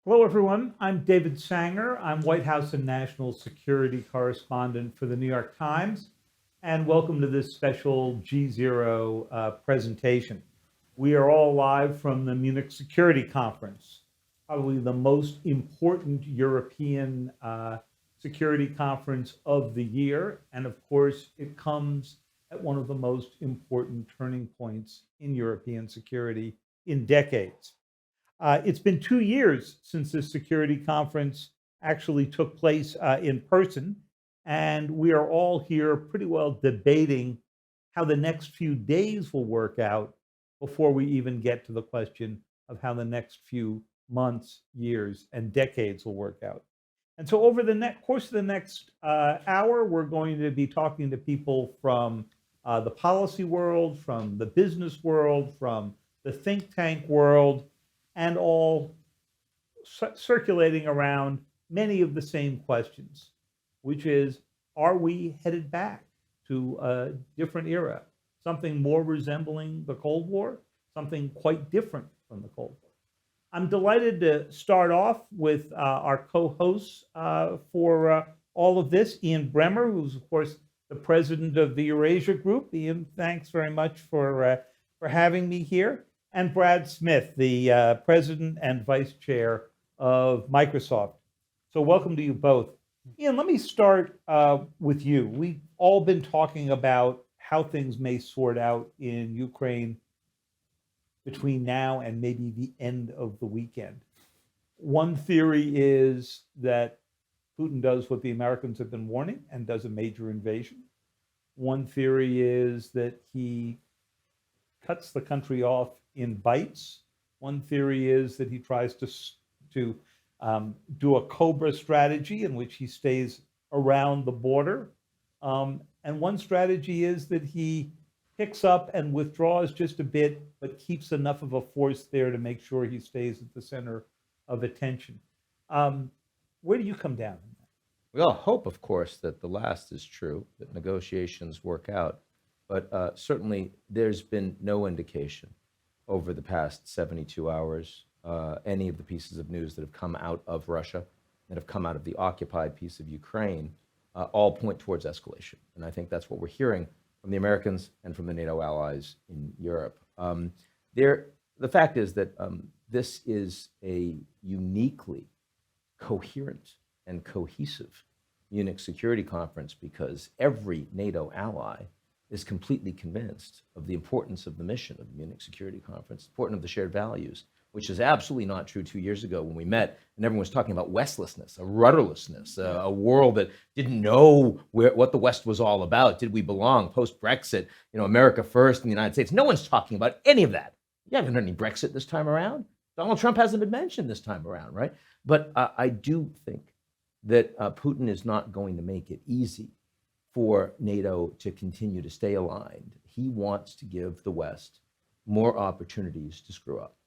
Hello, everyone. I'm David Sanger. I'm White House and National Security Correspondent for the New York Times, and welcome to this special GZERO presentation. We are all live from the Munich Security Conference, probably the most important European security conference of the year, and of course, it comes at one of the most important turning points in European security in decades. It's been 2 years since this security conference actually took place in person, and we are all here pretty well debating how the next few days will work out before we even get to the question of how the next few months, years, and decades will work out. And so, over the course of the next hour, we're going to be talking to people from the policy world, from the business world, from the think tank world, and all circulating around many of the same questions, which is, are we headed back to a different era, something more resembling the Cold War, something quite different from the Cold War? I'm delighted to start off with our co-hosts for all of this, Ian Bremmer, who's of course the president of the Eurasia Group. Ian, thanks very much for having me here. And Brad Smith, the president and vice chair of Microsoft. So welcome to you both. Ian, let me start with you. We've all been talking about how things may sort out in Ukraine between now and maybe the end of the weekend. One theory is that Putin does what the Americans have been warning and does a major invasion. One theory is that he cuts the country off in bites. One theory is that he tries to do a Cobra strategy in which he stays around the border. And one strategy is that he picks up and withdraws just a bit, but keeps enough of a force there to make sure he stays at the center of attention. Where do you come down on that? We all hope, of course, that the last is true, that negotiations work out. But certainly there's been no indication over the past 72 hours, any of the pieces of news that have come out of Russia, that have come out of the occupied piece of Ukraine, all point towards escalation. And I think that's what we're hearing from the Americans and from the NATO allies in Europe. The fact is that this is a uniquely coherent and cohesive Munich Security Conference because every NATO ally is completely convinced of the importance of the mission of the Munich Security Conference, important of the shared values, which is absolutely not true 2 years ago when we met and everyone was talking about Westlessness, a rudderlessness, a world that didn't know what the West was all about. Did we belong post-Brexit, America first in the United States? No one's talking about any of that. You haven't heard any Brexit this time around. Donald Trump hasn't been mentioned this time around, right? But I do think that Putin is not going to make it easy for NATO to continue to stay aligned. He wants to give the West more opportunities to screw up.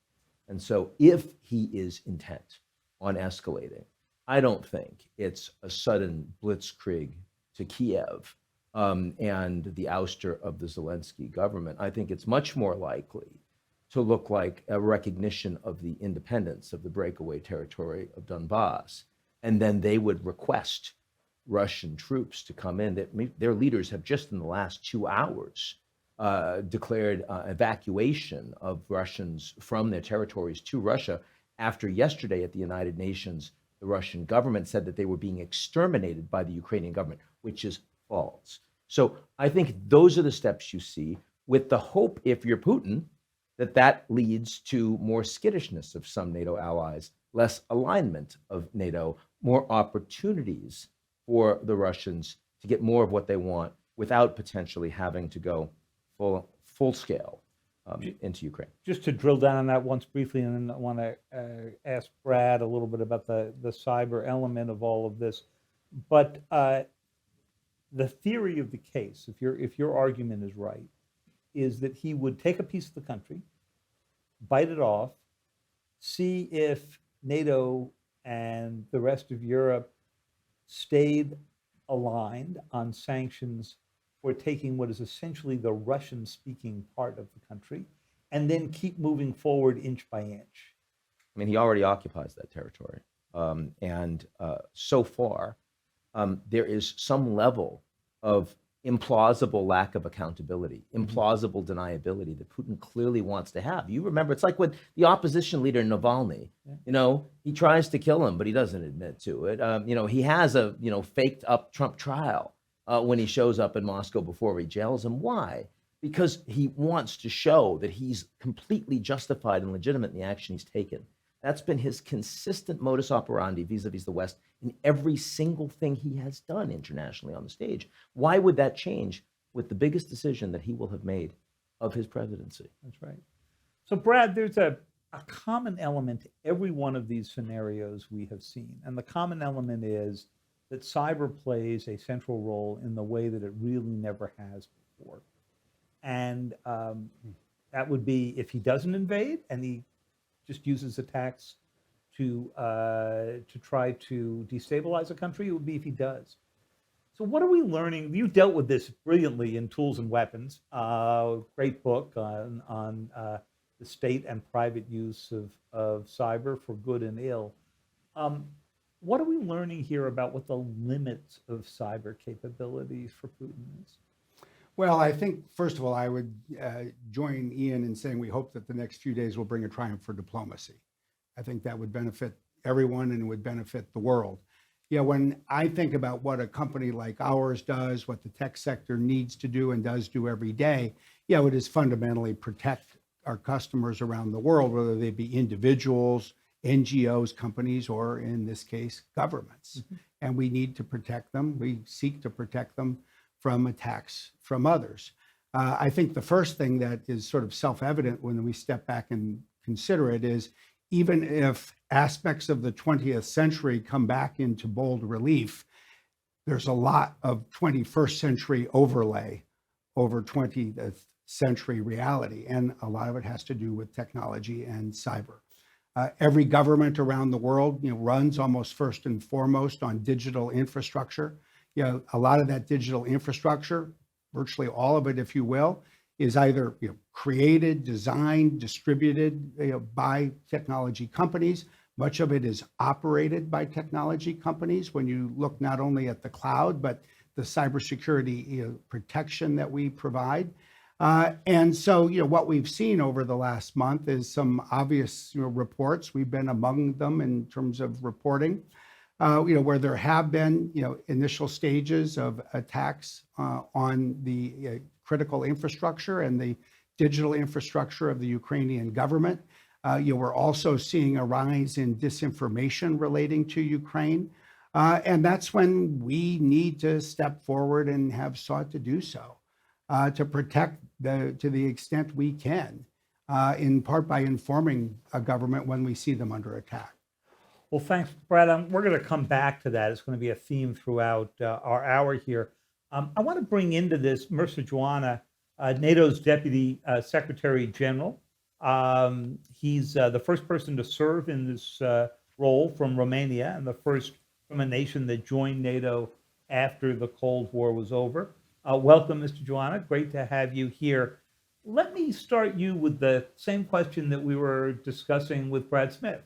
And so if he is intent on escalating, I don't think it's a sudden blitzkrieg to Kiev and the ouster of the Zelensky government. I think it's much more likely to look like a recognition of the independence of the breakaway territory of Donbass. And then they would request Russian troops to come in. Their leaders have just in the last 2 hours declared evacuation of Russians from their territories to Russia after yesterday at the United Nations, the Russian government said that they were being exterminated by the Ukrainian government, which is false. So I think those are the steps you see with the hope, if you're Putin, that leads to more skittishness of some NATO allies, less alignment of NATO, more opportunities for the Russians to get more of what they want without potentially having to go full scale into Ukraine. Just to drill down on that once briefly, and then I want to ask Brad a little bit about the cyber element of all of this. But the theory of the case, if your argument is right, is that he would take a piece of the country, bite it off, see if NATO and the rest of Europe stayed aligned on sanctions for taking what is essentially the Russian-speaking part of the country, and then keep moving forward inch by inch. I mean, he already occupies that territory. So far, there is some level of implausible lack of accountability, implausible deniability that Putin clearly wants to have. You remember, it's like with the opposition leader Navalny. You know, he tries to kill him, but he doesn't admit to it. You know, he has a faked up Trump trial when he shows up in Moscow before he jails him. Why? Because he wants to show that he's completely justified and legitimate in the action he's taken. That's been his consistent modus operandi vis-a-vis the West in every single thing he has done internationally on the stage. Why would that change with the biggest decision that he will have made of his presidency? That's right. So, Brad, there's a common element to every one of these scenarios we have seen. And the common element is that cyber plays a central role in the way that it really never has before. And that would be if he doesn't invade and he just uses attacks to try to destabilize a country. It would be if he does. So what are we learning? You dealt with this brilliantly in Tools and Weapons, great book on the state and private use of cyber for good and ill. What are we learning here about what the limits of cyber capabilities for Putin is? Well, I think, first of all, I would join Ian in saying we hope that the next few days will bring a triumph for diplomacy. I think that would benefit everyone and would benefit the world. Yeah, when I think about what a company like ours does, what the tech sector needs to do and does do every day, yeah, it is fundamentally protect our customers around the world, whether they be individuals, NGOs, companies, or in this case, governments. And we need to protect them. We seek to protect them from attacks from others. I think the first thing that is sort of self-evident when we step back and consider it is even if aspects of the 20th century come back into bold relief, there's a lot of 21st century overlay over 20th century reality. And a lot of it has to do with technology and cyber. Every government around the world runs almost first and foremost on digital infrastructure. A lot of that digital infrastructure, virtually all of it, if you will, is either created, designed, distributed by technology companies. Much of it is operated by technology companies. When you look not only at the cloud, but the cybersecurity protection that we provide. And so, what we've seen over the last month is some obvious reports. We've been among them in terms of reporting. Where there have been, initial stages of attacks on the critical infrastructure and the digital infrastructure of the Ukrainian government. We're also seeing a rise in disinformation relating to Ukraine. And that's when we need to step forward and have sought to do so, to protect to the extent we can, in part by informing a government when we see them under attack. Well, thanks, Brad. We're going to come back to that. It's going to be a theme throughout our hour here. I want to bring into this Mircea Geoană, NATO's Deputy Secretary General. He's the first person to serve in this role from Romania and the first from a nation that joined NATO after the Cold War was over. Welcome, Mr. Geoană. Great to have you here. Let me start you with the same question that we were discussing with Brad Smith,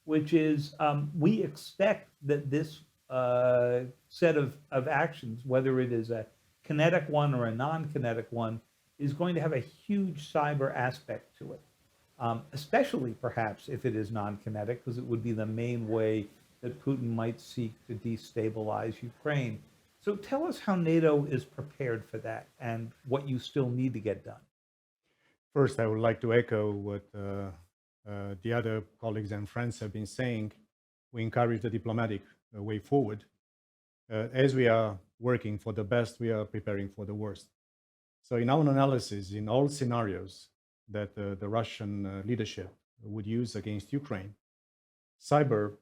which is we expect that this set of actions, whether it is a kinetic one or a non-kinetic one, is going to have a huge cyber aspect to it, especially perhaps if it is non-kinetic, because it would be the main way that Putin might seek to destabilize Ukraine. So tell us how NATO is prepared for that and what you still need to get done. First, I would like to echo what the other colleagues and friends have been saying. We encourage the diplomatic way forward. As we are working for the best, we are preparing for the worst. So in our analysis, in all scenarios that the Russian leadership would use against Ukraine, cyber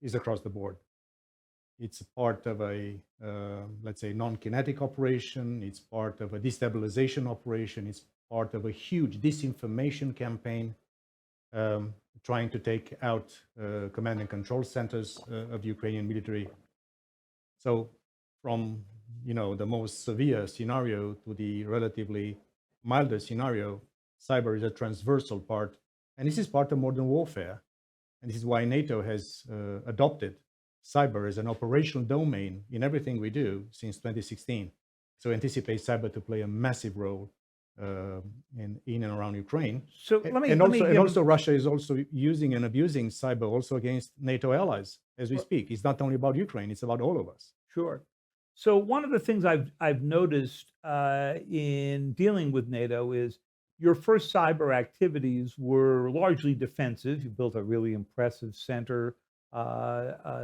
is across the board. It's part of a, let's say, non-kinetic operation. It's part of a destabilization operation. It's part of a huge disinformation campaign, trying to take out command and control centers of the Ukrainian military. So from the most severe scenario to the relatively milder scenario, cyber is a transversal part, and this is part of modern warfare. And this is why NATO has adopted cyber as an operational domain in everything we do since 2016. So anticipate cyber to play a massive role in and around Ukraine. So let me And also Russia is also using and abusing cyber also against NATO allies as we speak. It's not only about Ukraine, it's about all of us. Sure. So one of the things I've noticed in dealing with NATO is your first cyber activities were largely defensive. You built a really impressive center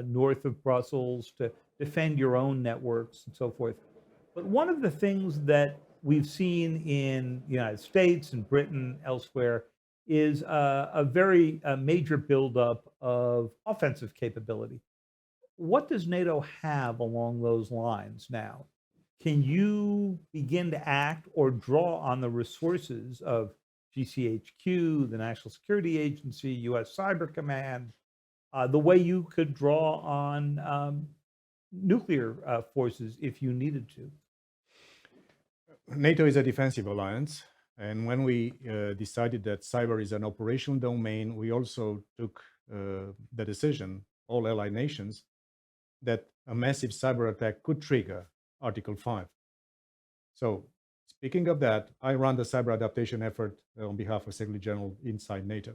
north of Brussels to defend your own networks and so forth. But one of the things that we've seen in the United States and Britain, elsewhere, is a very major buildup of offensive capability. What does NATO have along those lines now? Can you begin to act or draw on the resources of GCHQ, the National Security Agency, US Cyber Command, the way you could draw on nuclear forces if you needed to? NATO is a defensive alliance. And when we decided that cyber is an operational domain, we also took the decision, all allied nations, that a massive cyber attack could trigger Article 5. So speaking of that, I run the cyber adaptation effort on behalf of Secretary General inside NATO.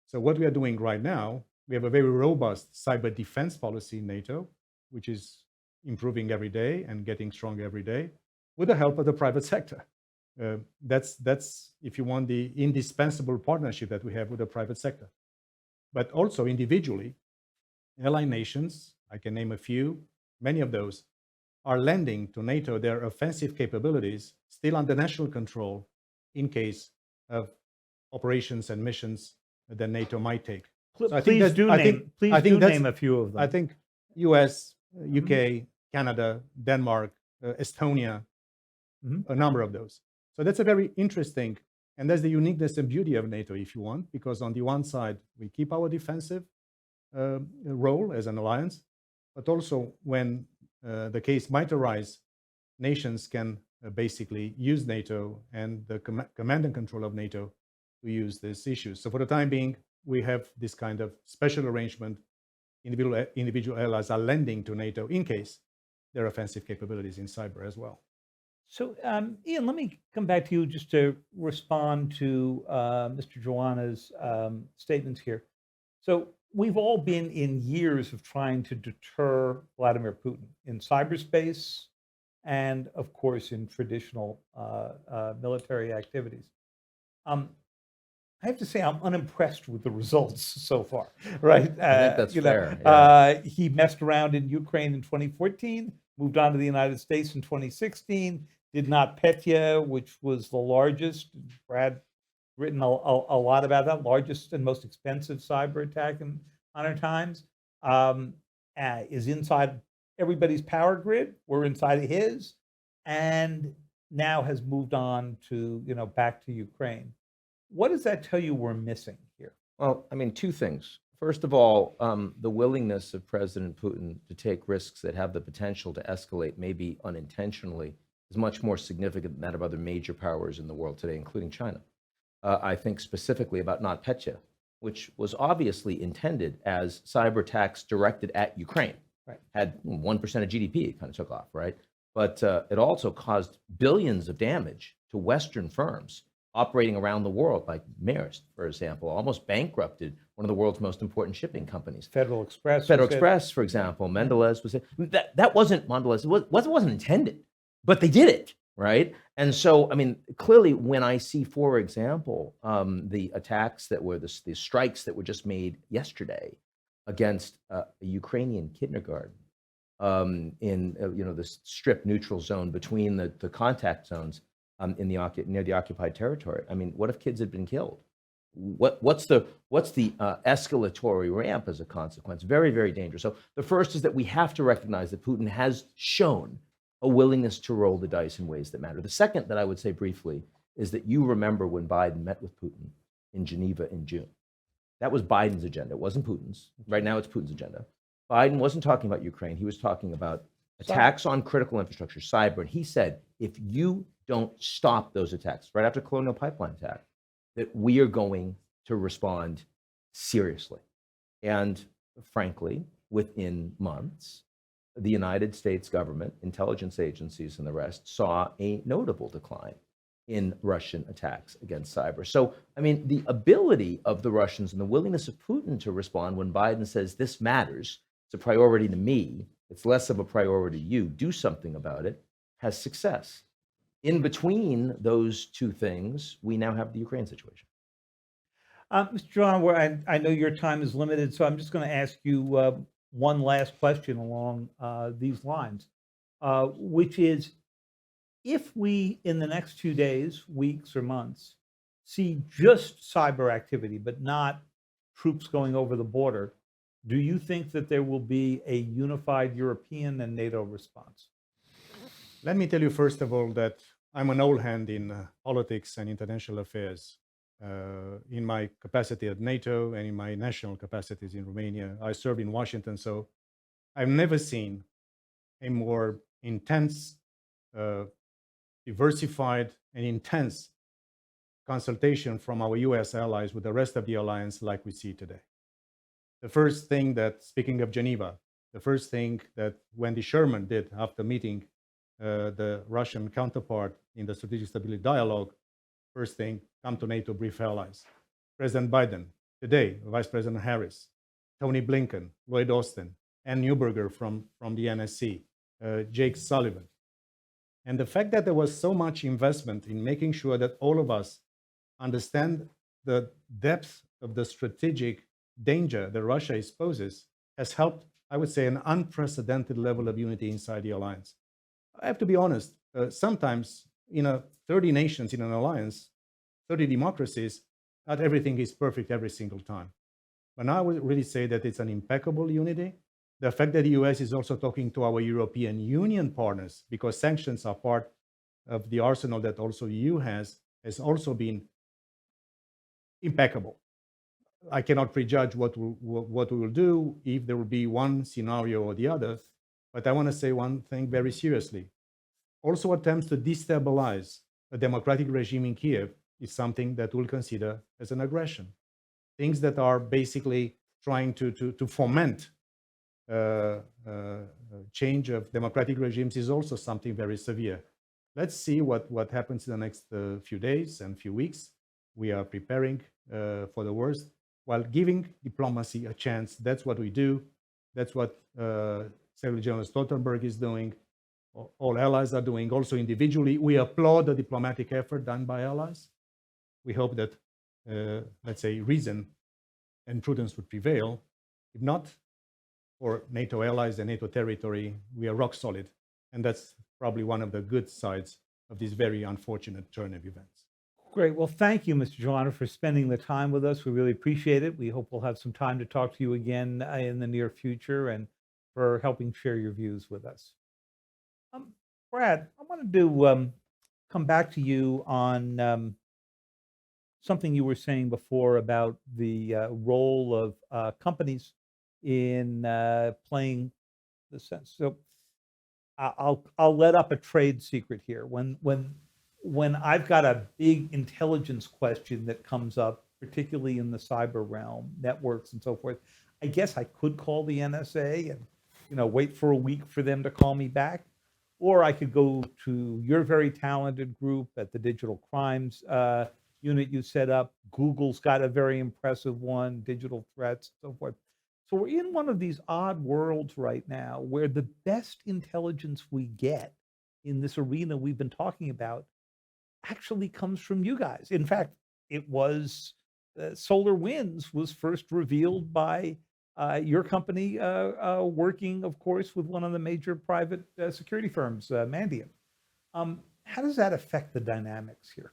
So what we are doing right now, we have a very robust cyber defense policy in NATO, which is improving every day and getting stronger every day with the help of the private sector. That's, if you want, the indispensable partnership that we have with the private sector. But also individually, allied nations, I can name a few, many of those, are lending to NATO their offensive capabilities still under national control in case of operations and missions that NATO might take. So Please do name a few of them. I think US, UK, Canada, Denmark, Estonia, a number of those. So that's a very interesting, and that's the uniqueness and beauty of NATO, if you want, because on the one side, we keep our defensive role as an alliance, but also when the case might arise, nations can basically use NATO and the command and control of NATO to use these issues. So for the time being, we have this kind of special arrangement. Individual allies are lending to NATO in case there are offensive capabilities in cyber as well. So, Ian, let me come back to you just to respond to Mr. Geoană's statements here. So, we've all been in years of trying to deter Vladimir Putin in cyberspace and, of course, in traditional military activities. I have to say I'm unimpressed with the results so far, right? I think that's fair. Yeah. He messed around in Ukraine in 2014, moved on to the United States in 2016, did NotPetya, which was the largest, Brad written a lot about that, largest and most expensive cyber attack in modern times, is inside everybody's power grid. We're inside of his, and now has moved on to, back to Ukraine. What does that tell you we're missing here? Well, I mean, two things. First of all, the willingness of President Putin to take risks that have the potential to escalate, maybe unintentionally, is much more significant than that of other major powers in the world today, including China. I think specifically about NotPetya, which was obviously intended as cyber attacks directed at Ukraine. Right. Had 1% of GDP, it kind of took off, right? But it also caused billions of damage to Western firms operating around the world, like Maersk, for example, almost bankrupted one of the world's most important shipping companies. Federal Express. Federal Express, for example, Mondelez was that wasn't Mondelez. It wasn't intended, but they did it, right? And so, I mean, clearly, when I see, for example, the attacks that were the strikes that were just made yesterday against a Ukrainian kindergarten in the strip neutral zone between the contact zones. Near the occupied territory. I mean, what if kids had been killed? What's the escalatory ramp as a consequence? Very, very dangerous. So the first is that we have to recognize that Putin has shown a willingness to roll the dice in ways that matter. The second that I would say briefly is that you remember when Biden met with Putin in Geneva in June. That was Biden's agenda. It wasn't Putin's. Right now it's Putin's agenda. Biden wasn't talking about Ukraine. He was talking about attacks on critical infrastructure, cyber. And he said, if you don't stop those attacks, right after Colonial Pipeline attack, that we are going to respond seriously. And frankly, within months, the United States government, intelligence agencies, and the rest saw a notable decline in Russian attacks against cyber. So, I mean, the ability of the Russians and the willingness of Putin to respond when Biden says, this matters, it's a priority to me, it's less of a priority to you, do something about it, has success. In between those two things, we now have the Ukraine situation. Mr. John, I know your time is limited, so I'm just going to ask you one last question along these lines, which is, if we, in the next 2 days, weeks, or months, see just cyber activity, but not troops going over the border, do you think that there will be a unified European and NATO response? Let me tell you, first of all, that I'm an old hand in politics and international affairs. In my capacity at NATO and in my national capacities in Romania, I served in Washington, so I've never seen a more intense, diversified, and intense consultation from our US allies with the rest of the alliance like we see today. The first thing that, speaking of Geneva, the first thing that Wendy Sherman did after meeting the Russian counterpart in the Strategic Stability Dialogue, first thing, come to NATO, brief allies. President Biden, today, Vice President Harris, Tony Blinken, Lloyd Austin, Ann Neuberger from the MSC, Jake Sullivan. And the fact that there was so much investment in making sure that all of us understand the depth of the strategic danger that Russia poses has helped, I would say, an unprecedented level of unity inside the alliance. I have to be honest, sometimes 30 nations in an alliance, 30 democracies, not everything is perfect every single time. But now I would really say that it's an impeccable unity. The fact that the US is also talking to our European Union partners, because sanctions are part of the arsenal that also EU has also been impeccable. I cannot prejudge what we will do, if there will be one scenario or the other, but I want to say one thing very seriously. Also, attempts to destabilize a democratic regime in Kiev is something that we'll consider as an aggression. Things that are basically trying to foment change of democratic regimes is also something very severe. Let's see what happens in the next few days and few weeks. We are preparing for the worst while giving diplomacy a chance. That's what we do. That's what Secretary General Stoltenberg is doing. All allies are doing. Also individually, we applaud the diplomatic effort done by allies. We hope that, let's say, reason and prudence would prevail. If not, for NATO allies and NATO territory, we are rock solid. And that's probably one of the good sides of this very unfortunate turn of events. Great. Well, thank you, Mr. Geoană, for spending the time with us. We really appreciate it. We hope we'll have some time to talk to you again in the near future, and for helping share your views with us. Brad, I wanted to come back to you on something you were saying before about the role of companies in playing the sense. So I'll let up a trade secret here. When I've got a big intelligence question that comes up, particularly in the cyber realm, networks and so forth, I guess I could call the NSA and wait for a week for them to call me back, or I could go to your very talented group at the Digital Crimes unit you set up. Google's got a very impressive one, Digital Threats, and so forth. So we're in one of these odd worlds right now where the best intelligence we get in this arena we've been talking about actually comes from you guys. In fact, it was SolarWinds was first revealed by your company working, of course, with one of the major private security firms, Mandiant. How does that affect the dynamics here?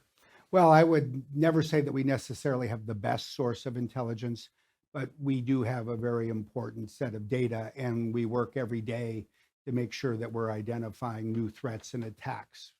Well, I would never say that we necessarily have the best source of intelligence, but we do have a very important set of data, and we work every day to make sure that we're identifying new threats and attacks,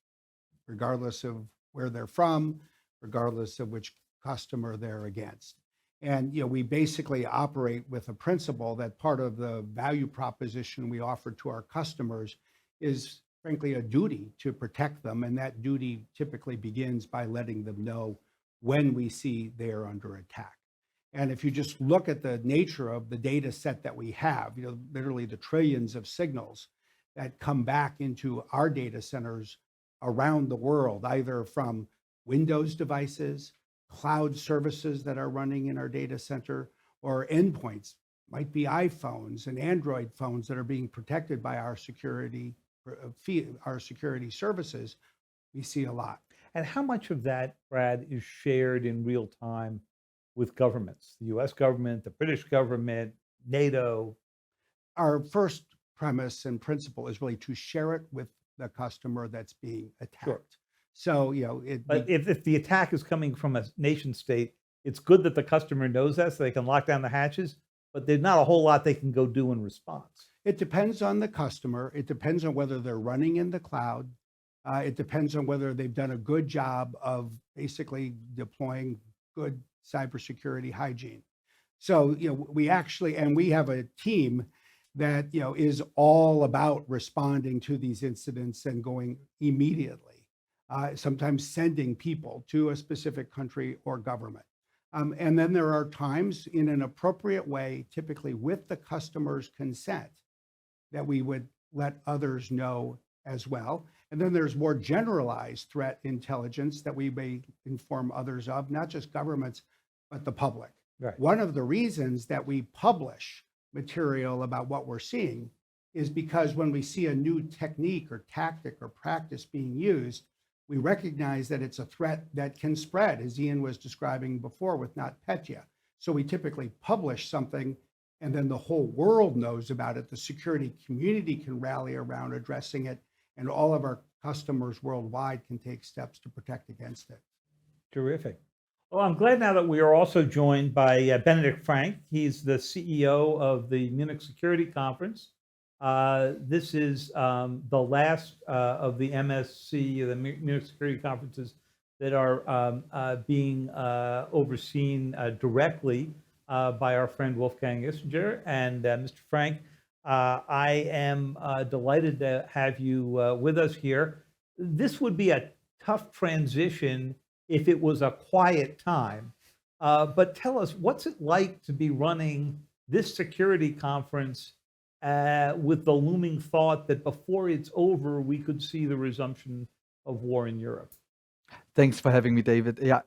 regardless of where they're from, regardless of which customer they're against. And we basically operate with a principle that part of the value proposition we offer to our customers is, frankly, a duty to protect them. And that duty typically begins by letting them know when we see they are under attack. And if you just look at the nature of the data set that we have, literally the trillions of signals that come back into our data centers around the world, either from Windows devices, cloud services that are running in our data center, or endpoints, might be iPhones and Android phones that are being protected by our security services, we see a lot. And how much of that, Brad, is shared in real time with governments, the US government, the British government, NATO? Our first premise and principle is really to share it with the customer that's being attacked. Sure. So, But if the attack is coming from a nation state, it's good that the customer knows that so they can lock down the hatches, but there's not a whole lot they can go do in response. It depends on the customer. It depends on whether they're running in the cloud. It depends on whether they've done a good job of basically deploying good cybersecurity hygiene. So, we have a team that, is all about responding to these incidents and going immediately, sometimes sending people to a specific country or government. And then there are times in an appropriate way, typically with the customer's consent, that we would let others know as well. And then there's more generalized threat intelligence that we may inform others of, not just governments, but the public. Right. One of the reasons that we publish material about what we're seeing is because when we see a new technique or tactic or practice being used, we recognize that it's a threat that can spread, as Ian was describing before with NotPetya. So we typically publish something and then the whole world knows about it. The security community can rally around addressing it, and all of our customers worldwide can take steps to protect against it. Terrific. Well, I'm glad now that we are also joined by Benedikt Frank. He's the CEO of the Munich Security Conference. This is the last of the MSC, the Munich Security Conferences, that are being overseen directly by our friend Wolfgang Ischinger and Mr. Frank. I am delighted to have you with us here. This would be a tough transition if it was a quiet time. But tell us, what's it like to be running this security conference with the looming thought that before it's over, we could see the resumption of war in Europe? Thanks for having me, David. Yeah,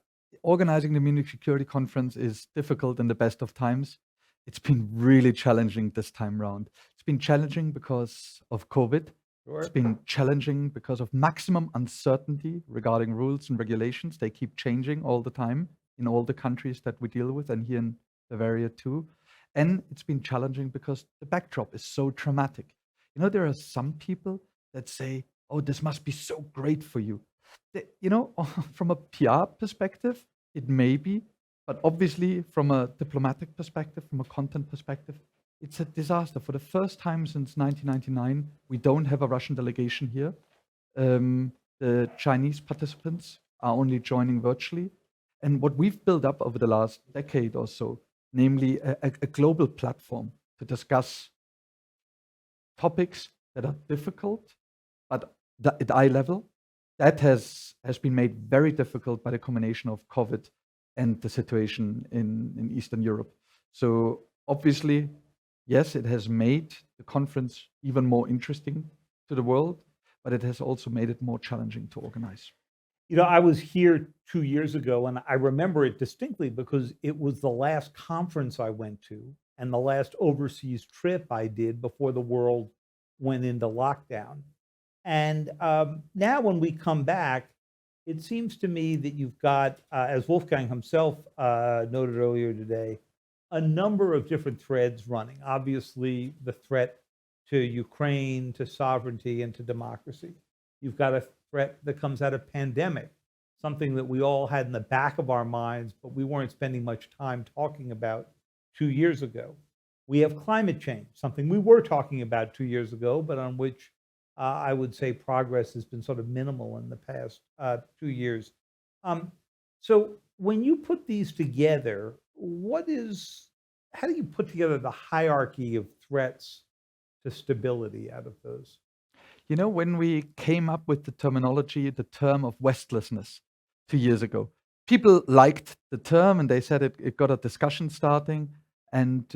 organizing the Munich Security Conference is difficult in the best of times. It's been really challenging this time round. It's been challenging because of COVID. Sure. It's been challenging because of maximum uncertainty regarding rules and regulations. They keep changing all the time in all the countries that we deal with, and here in Bavaria too. And it's been challenging because the backdrop is so traumatic. There are some people that say, oh, this must be so great for you. From a PR perspective, it may be, but obviously from a diplomatic perspective, from a content perspective, it's a disaster. For the first time since 1999, we don't have a Russian delegation here. The Chinese participants are only joining virtually. And what we've built up over the last decade or so, namely a global platform to discuss topics that are difficult, but at eye level, that has been made very difficult by the combination of COVID and the situation in Eastern Europe. So obviously, yes, it has made the conference even more interesting to the world, but it has also made it more challenging to organize. I was here 2 years ago, and I remember it distinctly because it was the last conference I went to and the last overseas trip I did before the world went into lockdown. And now when we come back, it seems to me that you've got, as Wolfgang himself noted earlier today, a number of different threads running. Obviously, the threat to Ukraine, to sovereignty, and to democracy. You've got a threat that comes out of pandemic, something that we all had in the back of our minds, but we weren't spending much time talking about 2 years ago. We have climate change, something we were talking about 2 years ago, but on which I would say progress has been sort of minimal in the past 2 years. So when you put these together, how do you put together the hierarchy of threats to stability out of those? When we came up with the term of Westlessness 2 years ago, people liked the term, and they said it got a discussion starting, and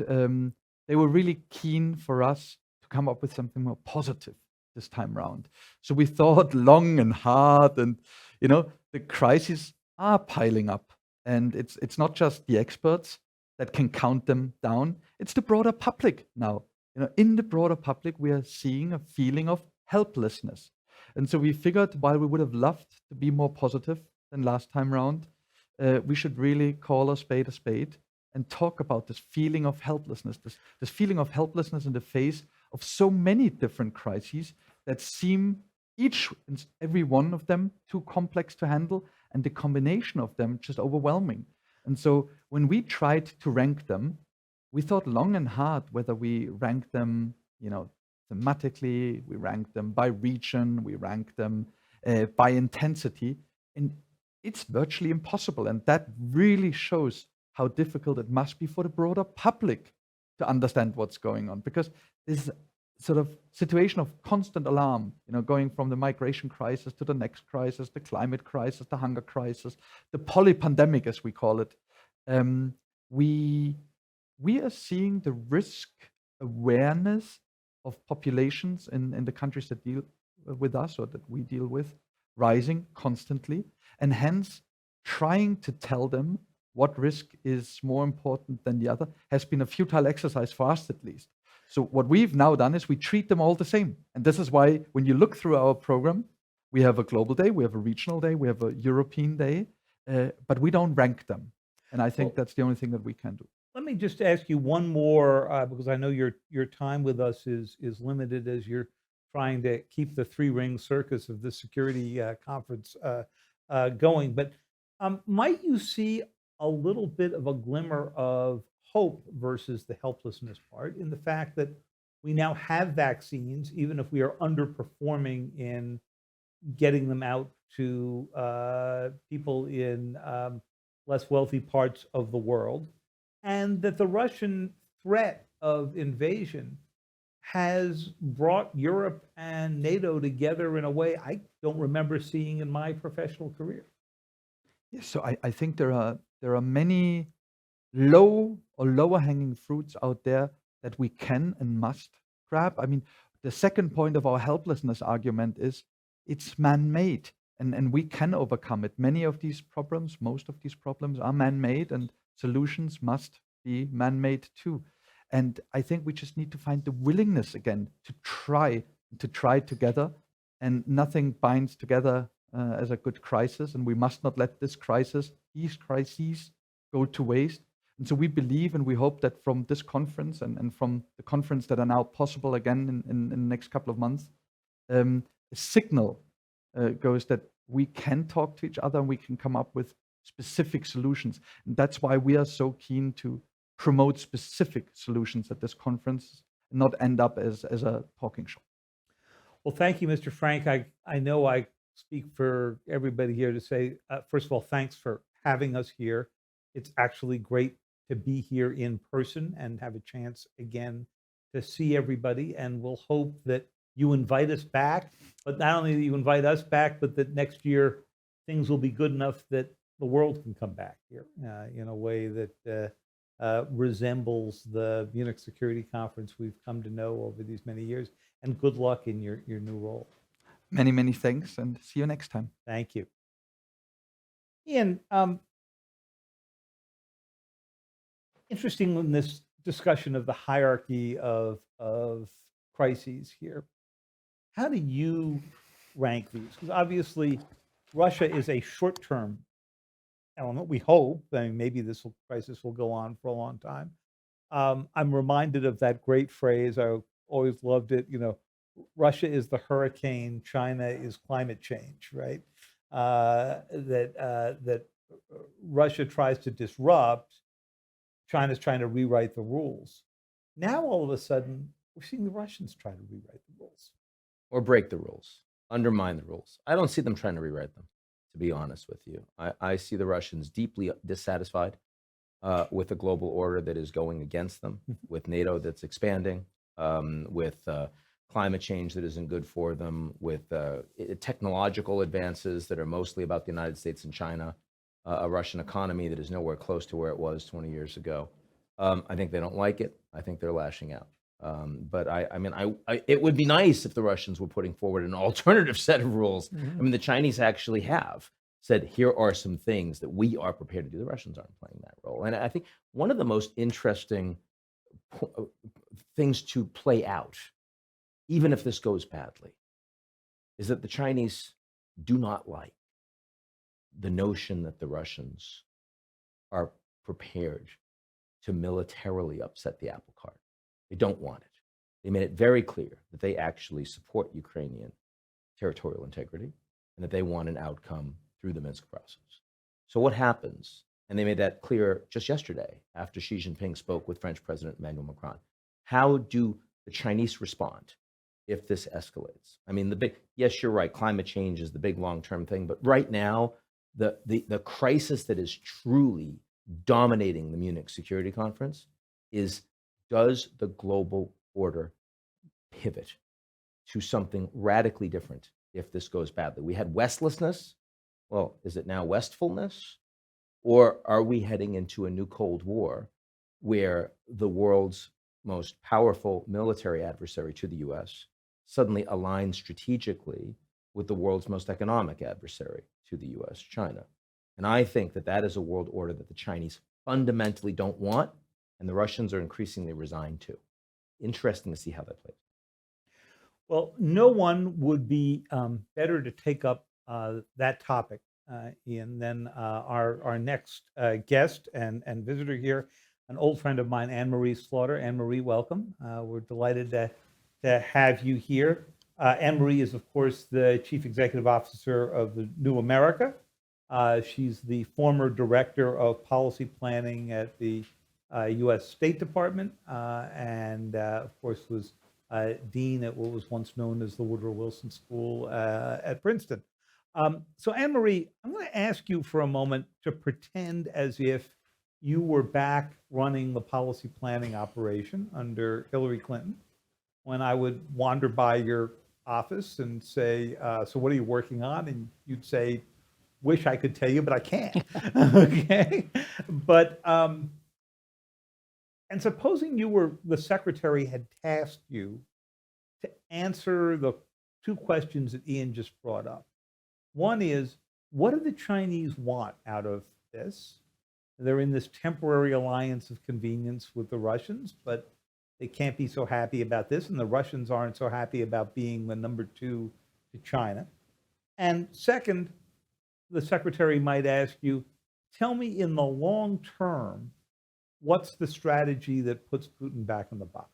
they were really keen for us to come up with something more positive this time round. So we thought long and hard, and the crises are piling up, and it's not just the experts that can count them down. It's the broader public now. In the broader public, we are seeing a feeling of helplessness, and so we figured while we would have loved to be more positive than last time round, we should really call a spade and talk about this feeling of helplessness, this feeling of helplessness in the face of so many different crises that seem each and every one of them too complex to handle, and the combination of them just overwhelming. And so when we tried to rank them, we thought long and hard whether we rank them, thematically, we rank them by region, we rank them by intensity, and it's virtually impossible. And that really shows how difficult it must be for the broader public to understand what's going on, because this sort of situation of constant alarm, going from the migration crisis to the next crisis, the climate crisis, the hunger crisis, the polypandemic, as we call it, we are seeing the risk awareness of populations in the countries that deal with us or that we deal with rising constantly, and hence trying to tell them what risk is more important than the other has been a futile exercise for us, at least. So what we've now done is we treat them all the same. And this is why when you look through our program, we have a global day, we have a regional day, we have a European day, but we don't rank them. And I think that's the only thing that we can do. Let me just ask you one more, because I know your time with us is limited as you're trying to keep the three-ring circus of the security conference going. But might you see a little bit of a glimmer of hope versus the helplessness part in the fact that we now have vaccines, even if we are underperforming in getting them out to people in less wealthy parts of the world, and that the Russian threat of invasion has brought Europe and NATO together in a way I don't remember seeing in my professional career? Yes, so I think there are many low or lower hanging fruits out there that we can and must grab. I mean, the second point of our helplessness argument is it's man-made, and we can overcome it. Many of these problems, most of these problems are man-made, and solutions must be man-made too. And I think we just need to find the willingness again to try together, and nothing binds together as a good crisis, and we must not let these crises go to waste. And so we believe and we hope that from this conference and from the conference that are now possible again in the next couple of months, a signal goes that we can talk to each other and we can come up with specific solutions. And that's why we are so keen to promote specific solutions at this conference and not end up as a talking shop. Well, thank you, Mr. Frank. I know I speak for everybody here to say, first of all, thanks for having us here. It's actually great to be here in person and have a chance again to see everybody. And we'll hope that you invite us back, but not only that you invite us back, but that next year things will be good enough that the world can come back here in a way that resembles the Munich Security Conference we've come to know over these many years. And good luck in your new role. Many, many thanks, and see you next time. Thank you. Ian, interesting in this discussion of the hierarchy of crises here. How do you rank these? Because obviously Russia is a short-term element. We hope. I mean, maybe this crisis will go on for a long time. I'm reminded of that great phrase. I always loved it. Russia is the hurricane. China is climate change. Right? That Russia tries to disrupt. China's trying to rewrite the rules. Now, all of a sudden, we're seeing the Russians try to rewrite the rules. Or break the rules, undermine the rules. I don't see them trying to rewrite them, to be honest with you. I see the Russians deeply dissatisfied with a global order that is going against them, with NATO that's expanding, with climate change that isn't good for them, with technological advances that are mostly about the United States and China. a Russian economy that is nowhere close to where it was 20 years ago. I think they don't like it. I think they're lashing out. But it would be nice if the Russians were putting forward an alternative set of rules. I mean, the Chinese actually have said, here are some things that we are prepared to do. The Russians aren't playing that role. And I think one of the most interesting things to play out, even if this goes badly, is that the Chinese do not like the notion that the Russians are prepared to militarily upset the apple cart. They don't want it. They made it very clear that they actually support Ukrainian territorial integrity and that they want an outcome through the Minsk process. So what happens, and they made that clear just yesterday after Xi Jinping spoke with French President Emmanuel Macron, how do the Chinese respond if this escalates? I mean, yes, you're right, climate change is the big long-term thing, but right now, the crisis that is truly dominating the Munich Security Conference is, does the global order pivot to something radically different if this goes badly? We had Westlessness. Well, is it now Westfulness? Or are we heading into a new Cold War where the world's most powerful military adversary to the US suddenly aligns strategically with the world's most economic adversary to the US, China? And I think that that is a world order that the Chinese fundamentally don't want, and the Russians are increasingly resigned to. Interesting to see how that plays. Well, no one would be better to take up that topic, Ian, than our next guest and visitor here, an old friend of mine, Anne-Marie Slaughter. Anne-Marie, welcome. We're delighted to have you here. Anne-Marie is, of course, the Chief Executive Officer of the New America. She's the former Director of Policy Planning at the U.S. State Department, and of course was Dean at what was once known as the Woodrow Wilson School at Princeton. So Anne-Marie, I'm going to ask you for a moment to pretend as if you were back running the policy planning operation under Hillary Clinton, when I would wander by your office and say, so what are you working on? And you'd say, wish I could tell you, but I can't. Okay. But, and supposing the secretary had tasked you to answer the two questions that Ian just brought up. One is, what do the Chinese want out of this? They're in this temporary alliance of convenience with the Russians, but they can't be so happy about this, and the Russians aren't so happy about being the number two to China. And second, the secretary might ask you, tell me in the long term, what's the strategy that puts Putin back in the box?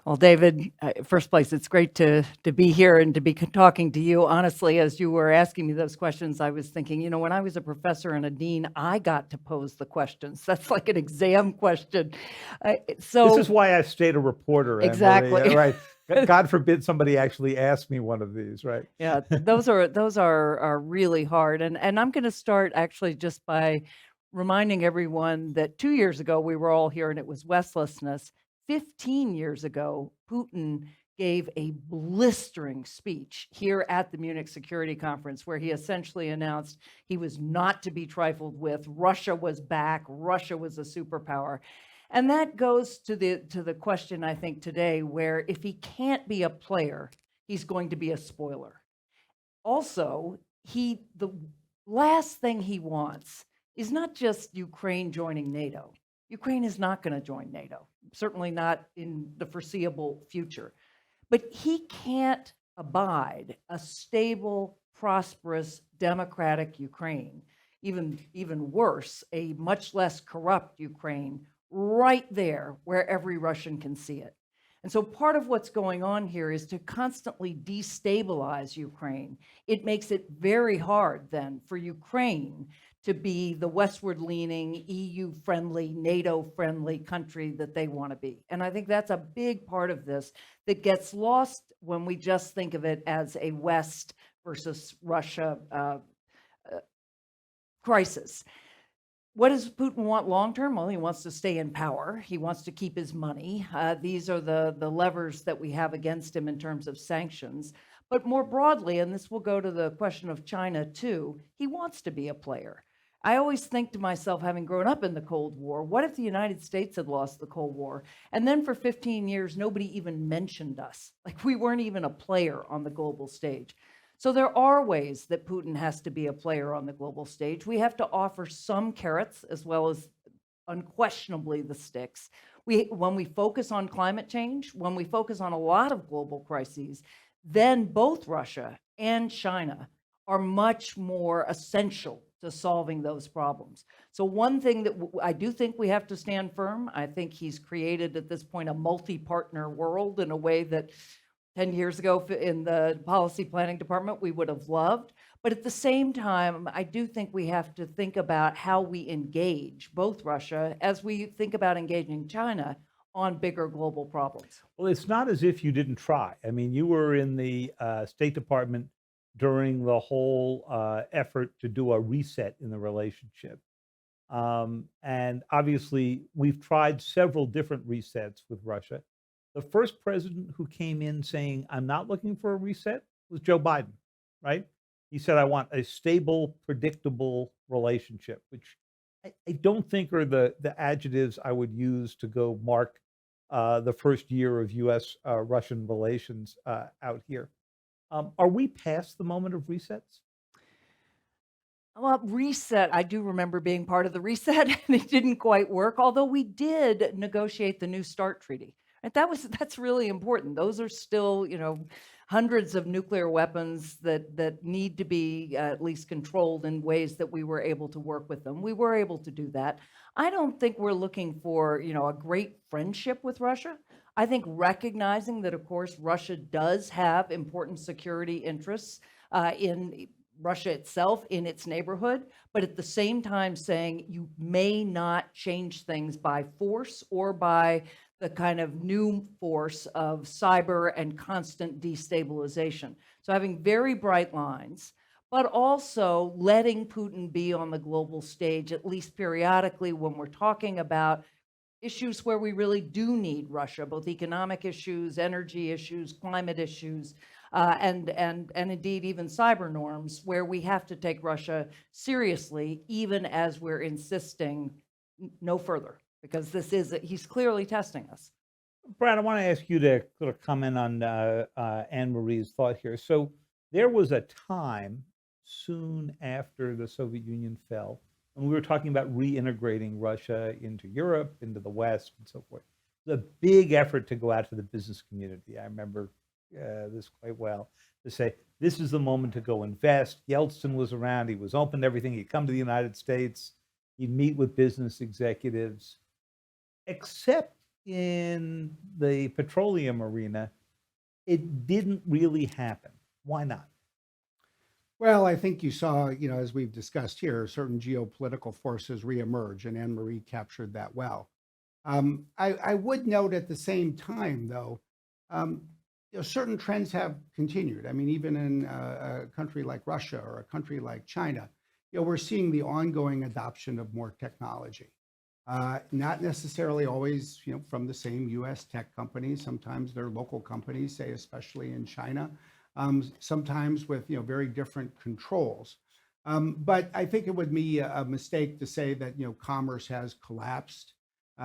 Well, David, first place, it's great to be here and to be talking to you. Honestly, as you were asking me those questions, I was thinking, when I was a professor and a dean, I got to pose the questions. That's like an exam question. So this is why I stayed a reporter. Exactly. Right. God forbid somebody actually asked me one of these, right? Yeah, those are really hard. And I'm going to start actually just by reminding everyone that 2 years ago, we were all here and it was Westlessness. 15 years ago, Putin gave a blistering speech here at the Munich Security Conference where he essentially announced he was not to be trifled with. Russia was back. Russia was a superpower. And that goes to the question, I think, today, where if he can't be a player, he's going to be a spoiler. Also, the last thing he wants is not just Ukraine joining NATO. Ukraine is not going to join NATO, certainly not in the foreseeable future. But he can't abide a stable, prosperous, democratic Ukraine, even worse, a much less corrupt Ukraine, right there where every Russian can see it. And so part of what's going on here is to constantly destabilize Ukraine. It makes it very hard then for Ukraine to be the westward-leaning, EU-friendly, NATO-friendly country that they want to be. And I think that's a big part of this that gets lost when we just think of it as a West versus Russia crisis. What does Putin want long-term? Well, he wants to stay in power. He wants to keep his money. These are the levers that we have against him in terms of sanctions. But more broadly, and this will go to the question of China too, he wants to be a player. I always think to myself, having grown up in the Cold War, what if the United States had lost the Cold War? And then for 15 years, nobody even mentioned us. Like we weren't even a player on the global stage. So there are ways that Putin has to be a player on the global stage. We have to offer some carrots as well as unquestionably the sticks. When we focus on climate change, when we focus on a lot of global crises, then both Russia and China are much more essential to solving those problems. So one thing that I do think we have to stand firm, I think he's created at this point a multi-partner world in a way that 10 years ago in the policy planning department we would have loved. But at the same time, I do think we have to think about how we engage both Russia as we think about engaging China on bigger global problems. Well, it's not as if you didn't try. I mean, you were in the State Department during the whole effort to do a reset in the relationship. And obviously, we've tried several different resets with Russia. The first president who came in saying, I'm not looking for a reset, was Joe Biden, right? He said, I want a stable, predictable relationship, which I don't think are the adjectives I would use to go mark the first year of US-Russian relations out here. Are we past the moment of resets? Well, reset, I do remember being part of the reset and it didn't quite work, although we did negotiate the New START treaty. And that's really important. Those are still, hundreds of nuclear weapons that need to be at least controlled in ways that we were able to work with them. We were able to do that. I don't think we're looking for, a great friendship with Russia. I think recognizing that, of course, Russia does have important security interests in Russia itself, in its neighborhood, but at the same time saying you may not change things by force or by the kind of new force of cyber and constant destabilization. So having very bright lines, but also letting Putin be on the global stage, at least periodically when we're talking about issues where we really do need Russia, both economic issues, energy issues, climate issues, and indeed even cyber norms, where we have to take Russia seriously, even as we're insisting no further, because he's clearly testing us. Brad, I want to ask you to sort of comment on Anne-Marie's thought here. So there was a time soon after the Soviet Union fell when we were talking about reintegrating Russia into Europe, into the West, and so forth. It was a big effort to go out to the business community. I remember this quite well, to say, this is the moment to go invest. Yeltsin was around. He was open to everything. He'd come to the United States. He'd meet with business executives. Except in the petroleum arena, it didn't really happen. Why not? Well, I think you saw, as we've discussed here, certain geopolitical forces reemerge, and Anne-Marie captured that well. I would note at the same time, though, certain trends have continued. I mean, even in a country like Russia or a country like China, we're seeing the ongoing adoption of more technology. Not necessarily always, from the same U.S. tech companies. Sometimes they're local companies, say, especially in China. Sometimes with very different controls. But I think it would be a mistake to say that commerce has collapsed.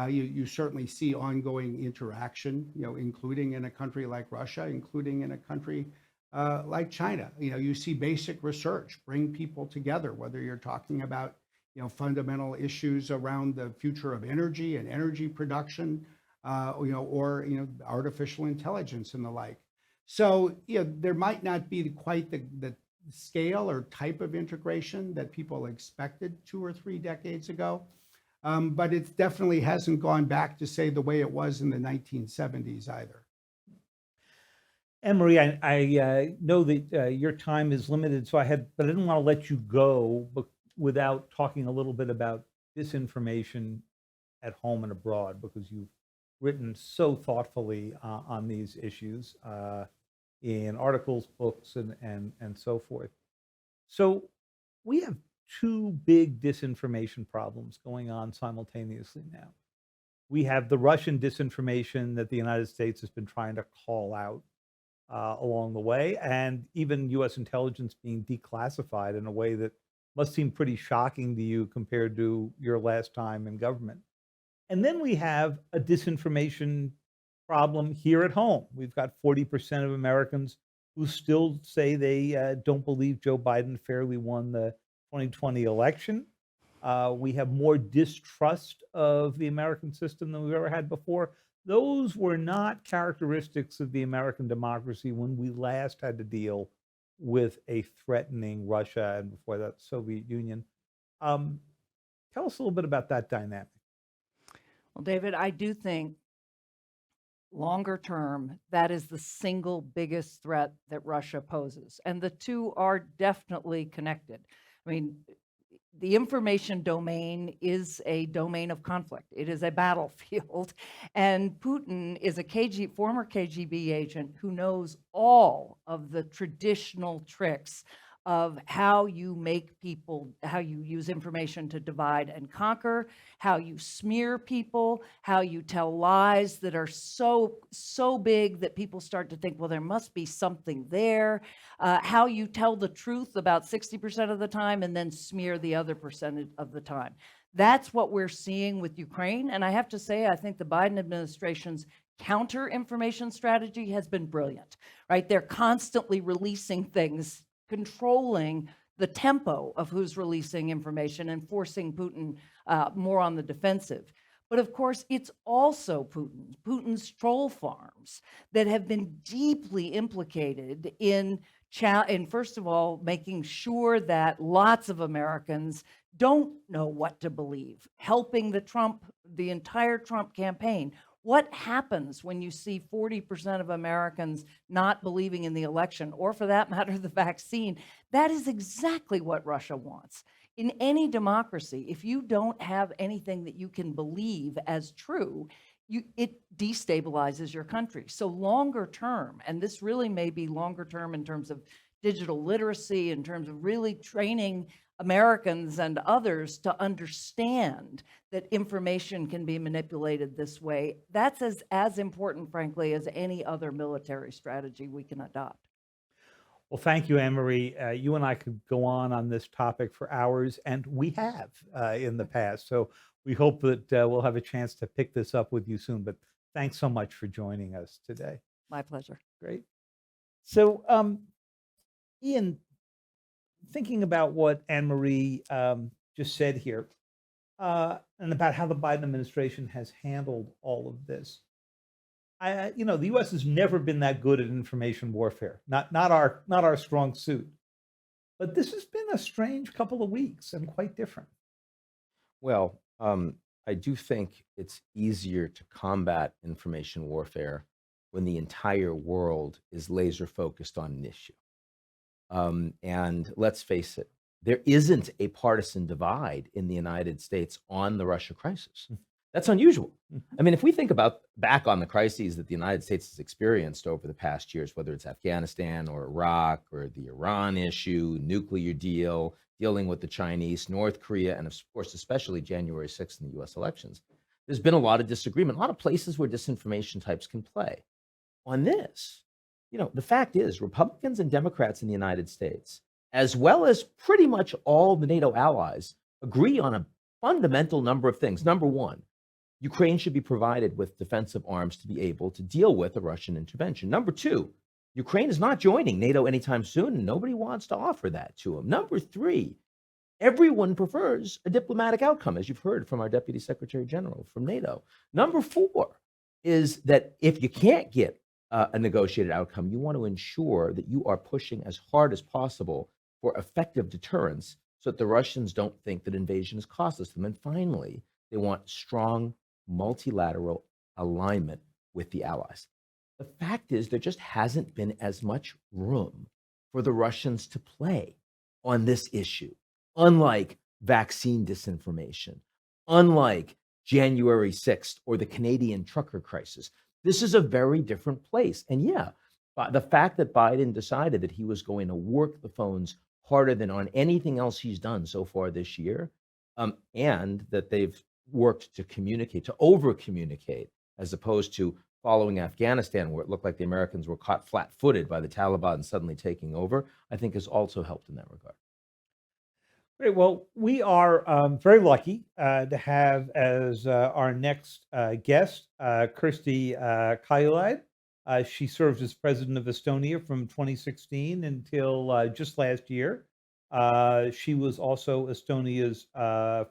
You certainly see ongoing interaction, including in a country like Russia, including in a country like China. You see basic research bring people together, whether you're talking about fundamental issues around the future of energy and energy production, or artificial intelligence and the like. So, there might not be quite the scale or type of integration that people expected 2 or 3 decades ago, but it definitely hasn't gone back to, say, the way it was in the 1970s either. Anne-Marie, I know that your time is limited, but I didn't want to let you go without talking a little bit about disinformation at home and abroad, because you've written so thoughtfully on these issues in articles, books, and so forth. So we have 2 big disinformation problems going on simultaneously now. We have the Russian disinformation that the United States has been trying to call out. along the way, and even U.S. intelligence being declassified in a way that must seem pretty shocking to you compared to your last time in government. And then we have a disinformation problem here at home. We've got 40% of Americans who still say they don't believe Joe Biden fairly won the 2020 election. We have more distrust of the American system than we've ever had before. Those were not characteristics of the American democracy when we last had to deal with a threatening Russia and before that Soviet Union. Tell us a little bit about that dynamic. Well, David, I do think longer term, that is the single biggest threat that Russia poses. And the two are definitely connected. I mean, the information domain is a domain of conflict. It is a battlefield. And Putin is a former KGB agent who knows all of the traditional tricks of how you use information to divide and conquer, how you smear people, how you tell lies that are so big that people start to think, well, there must be something there, how you tell the truth about 60% of the time and then smear the other percentage of the time. That's what we're seeing with Ukraine. And I have to say, I think the Biden administration's counter information strategy has been brilliant, right? They're constantly releasing things, controlling the tempo of who's releasing information and forcing Putin more on the defensive. But of course, it's also Putin's troll farms that have been deeply implicated in first of all, making sure that lots of Americans don't know what to believe, helping the entire Trump campaign. What happens when you see 40% of Americans not believing in the election, or for that matter, the vaccine? That is exactly what Russia wants. In any democracy, if you don't have anything that you can believe as true, it destabilizes your country. So longer term, and this really may be longer term in terms of digital literacy, in terms of really training Americans and others to understand that information can be manipulated this way, that's as important, frankly, as any other military strategy we can adopt. Well, thank you, Anne-Marie. You and I could go on this topic for hours, and we have in the past. So we hope that we'll have a chance to pick this up with you soon. But thanks so much for joining us today. My pleasure. Great. So, Ian, thinking about what Anne-Marie just said here, and about how the Biden administration has handled all of this, the U.S. has never been that good at information warfare. Not our strong suit. But this has been a strange couple of weeks and quite different. Well, I do think it's easier to combat information warfare when the entire world is laser focused on an issue. And let's face it, there isn't a partisan divide in the United States on the Russia crisis. That's unusual. I mean, if we think back on the crises that the United States has experienced over the past years, whether it's Afghanistan or Iraq or the Iran issue, nuclear deal, dealing with the Chinese, North Korea, and of course, especially January 6th in the US elections, there's been a lot of disagreement, a lot of places where disinformation types can play. On this, the fact is Republicans and Democrats in the United States, as well as pretty much all the NATO allies, agree on a fundamental number of things. Number one, Ukraine should be provided with defensive arms to be able to deal with a Russian intervention. Number two, Ukraine is not joining NATO anytime soon, and nobody wants to offer that to them. Number three, everyone prefers a diplomatic outcome, as you've heard from our Deputy Secretary General from NATO. Number four is that if you can't get a negotiated outcome, you want to ensure that you are pushing as hard as possible for effective deterrence so that the Russians don't think that invasion is costless to them. And finally, they want strong multilateral alignment with the allies. The fact is, there just hasn't been as much room for the Russians to play on this issue, unlike vaccine disinformation, unlike January 6th or the Canadian trucker crisis. This is a very different place. And yeah, the fact that Biden decided that he was going to work the phones harder than on anything else he's done so far this year, and that they've worked to communicate, to over-communicate, as opposed to following Afghanistan, where it looked like the Americans were caught flat-footed by the Taliban suddenly taking over, I think has also helped in that regard. Great. Well, we are very lucky to have as our next guest Kersti Kaljulaid. She served as president of Estonia from 2016 until just last year. She was also Estonia's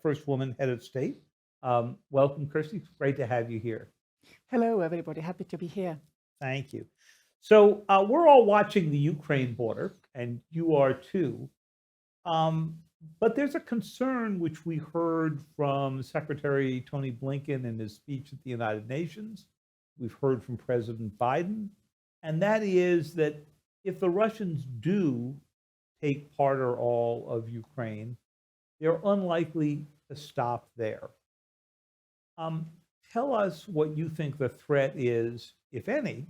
first woman head of state. Welcome, Kersti. It's great to have you here. Hello, everybody. Happy to be here. Thank you. So we're all watching the Ukraine border, and you are too. But there's a concern which we heard from Secretary Tony Blinken in his speech at the United Nations. We've heard from President Biden, and that is that if the Russians do take part or all of Ukraine, they're unlikely to stop there. Tell us what you think the threat is, if any,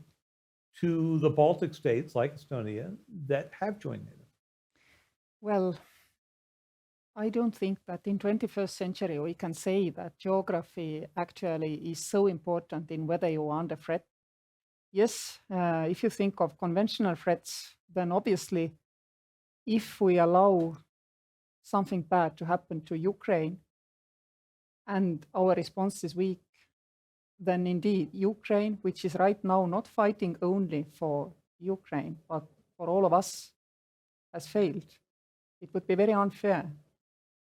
to the Baltic states like Estonia that have joined NATO. Well, I don't think that in 21st century we can say that geography actually is so important in whether you are under threat. Yes, if you think of conventional threats, then obviously if we allow something bad to happen to Ukraine and our response is weak, then indeed Ukraine, which is right now not fighting only for Ukraine, but for all of us, has failed. It would be very unfair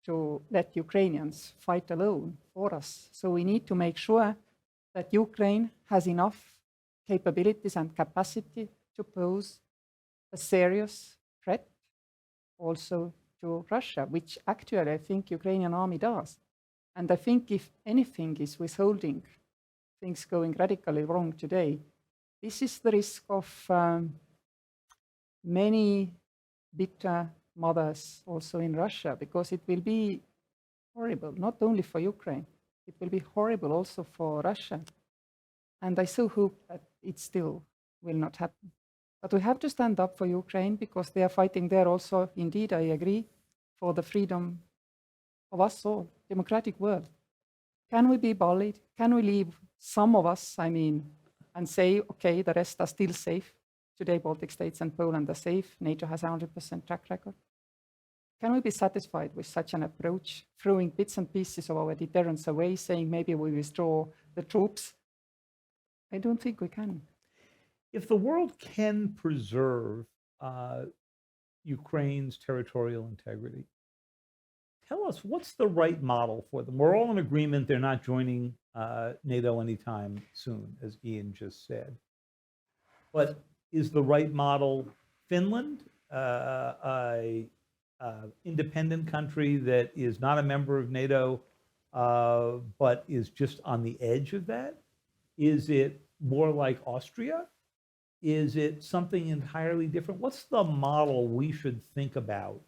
to let Ukrainians fight alone for us. So we need to make sure that Ukraine has enough capabilities and capacity to pose a serious threat also to Russia, which actually I think Ukrainian army does. And I think if anything is withholding things going radically wrong today, this is the risk of many bitter mothers also in Russia, because it will be horrible, not only for Ukraine, it will be horrible also for Russia. And I so hope that it still will not happen. But we have to stand up for Ukraine because they are fighting there also, indeed, I agree, for the freedom of us all, democratic world. Can we be bullied? Can we leave some of us, and say, okay, the rest are still safe? Today, Baltic states and Poland are safe. NATO has a 100% track record. Can we be satisfied with such an approach, throwing bits and pieces of our deterrence away, saying maybe we withdraw the troops? I don't think we can. If the world can preserve Ukraine's territorial integrity, tell us what's the right model for them. We're all in agreement they're not joining NATO anytime soon, as Ian just said. But is the right model Finland, a independent country that is not a member of NATO, but is just on the edge of that? Is it more like Austria? Is it something entirely different? What's the model we should think about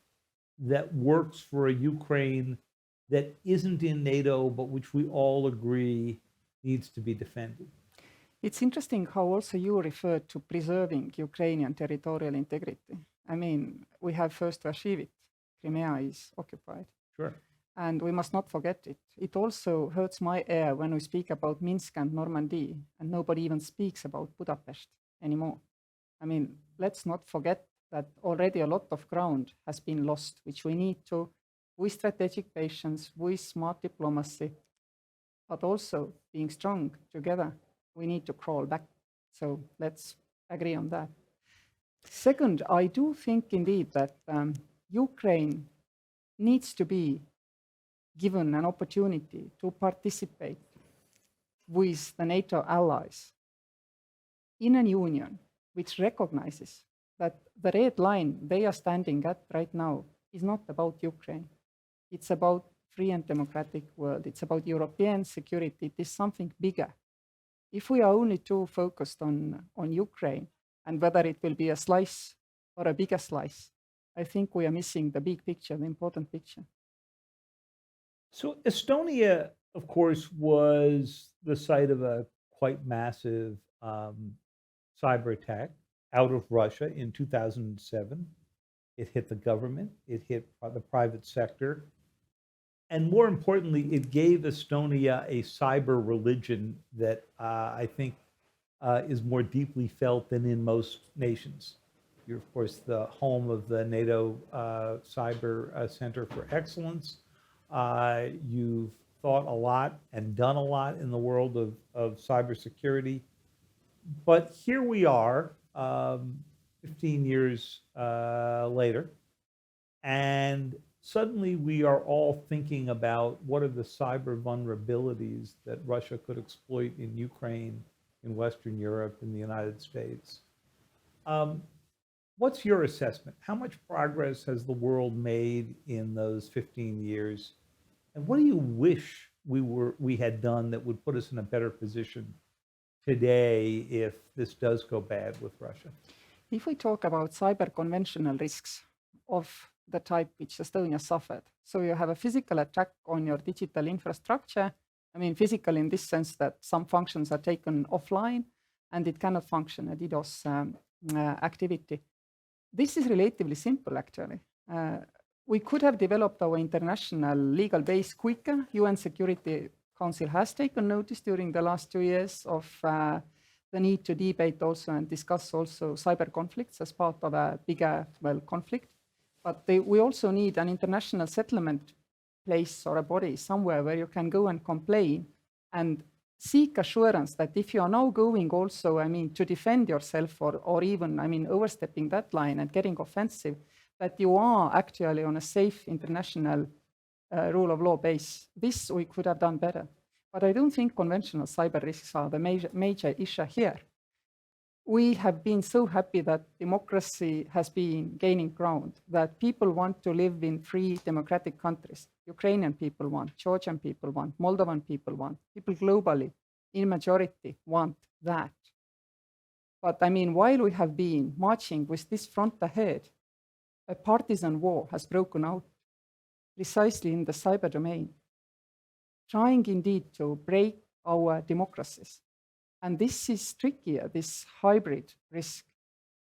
that works for a Ukraine that isn't in NATO, but which we all agree needs to be defended? It's interesting how also you referred to preserving Ukrainian territorial integrity. We have first to achieve it. Crimea is occupied. Sure. And we must not forget it. It also hurts my ear when we speak about Minsk and Normandy, and nobody even speaks about Budapest anymore. Let's not forget that already a lot of ground has been lost, which we need to, with strategic patience, with smart diplomacy, but also being strong together, we need to crawl back. So let's agree on that. Second, I do think indeed that Ukraine needs to be given an opportunity to participate with the NATO allies in a union which recognizes that the red line they are standing at right now is not about Ukraine. It's about free and democratic world. It's about European security. It is something bigger. If we are only too focused on Ukraine and whether it will be a slice or a bigger slice, I think we are missing the big picture, the important picture. So Estonia, of course, was the site of a quite massive cyber attack out of Russia in 2007. It hit the government, it hit the private sector, and more importantly, it gave Estonia a cyber religion that I think is more deeply felt than in most nations. You're, of course, the home of the NATO Cyber Center for Excellence. You've thought a lot and done a lot in the world of cybersecurity. But here we are, 15 years later, and suddenly we are all thinking about what are the cyber vulnerabilities that Russia could exploit in Ukraine, in Western Europe, in the United States. What's your assessment? How much progress has the world made in those 15 years? And what do you wish we had done that would put us in a better position today if this does go bad with Russia? If we talk about cyber conventional risks of the type which Estonia suffered, so you have a physical attack on your digital infrastructure. I mean, physical in this sense that some functions are taken offline and it cannot function, a DDoS activity. This is relatively simple, actually. We could have developed our international legal base quicker. UN Security Council has taken notice during the last 2 years of the need to debate also and discuss also cyber conflicts as part of a bigger, conflict. But we also need an international settlement place or a body somewhere where you can go and complain and seek assurance that if you are now going also, to defend yourself or even, overstepping that line and getting offensive, that you are actually on a safe international rule of law base. This we could have done better. But I don't think conventional cyber risks are the major issue here. We have been so happy that democracy has been gaining ground, that people want to live in free democratic countries. Ukrainian people want, Georgian people want, Moldovan people want, people globally in majority want that. But while we have been marching with this front ahead, a partisan war has broken out precisely in the cyber domain, trying indeed to break our democracies. And this is trickier, this hybrid risk.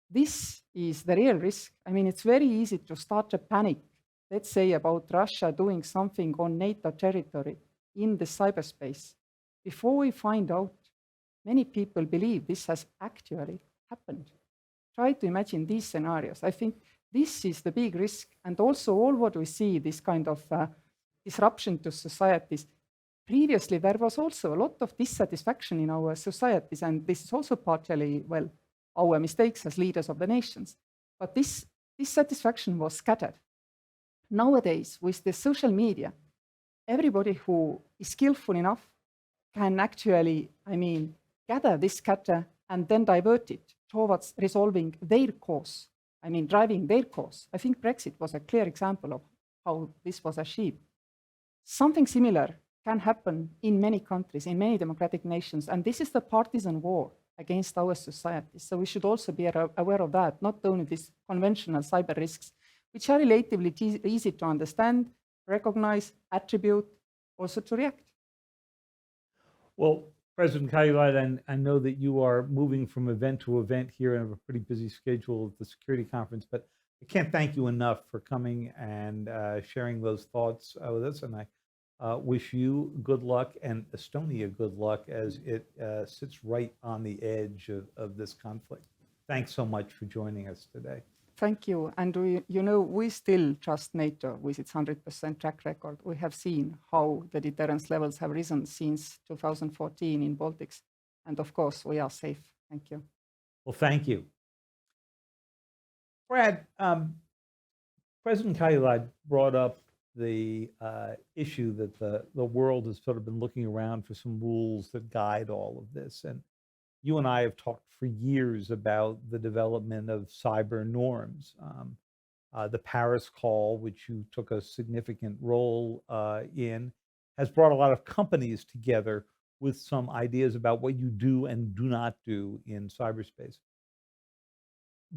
This is the real risk. It's very easy to start a panic, let's say about Russia doing something on NATO territory in the cyberspace. Before we find out, many people believe this has actually happened. Try to imagine these scenarios. I think this is the big risk. And also all what we see, this kind of disruption to societies. Previously, there was also a lot of dissatisfaction in our societies, and this is also partially, our mistakes as leaders of the nations. But this dissatisfaction was scattered. Nowadays, with the social media, everybody who is skillful enough can actually, gather this scatter and then divert it towards resolving their cause, driving their cause. I think Brexit was a clear example of how this was achieved. Something similar can happen in many countries, in many democratic nations, and this is the partisan war against our society. So we should also be aware of that, not only these conventional cyber risks, which are relatively easy to understand, recognize, attribute, also to react. Well, President Kaljulaid, I know that you are moving from event to event here and have a pretty busy schedule at the Security Conference, but I can't thank you enough for coming and sharing those thoughts with us. And I wish you good luck and Estonia good luck as it sits right on the edge of this conflict. Thanks so much for joining us today. Thank you. And we still trust NATO with its 100% track record. We have seen how the deterrence levels have risen since 2014 in Baltics. And of course, we are safe. Thank you. Well, thank you. Brad, President Kaljulaid brought up the issue that the world has sort of been looking around for some rules that guide all of this. And you and I have talked for years about the development of cyber norms. The Paris Call, which you took a significant role in, has brought a lot of companies together with some ideas about what you do and do not do in cyberspace.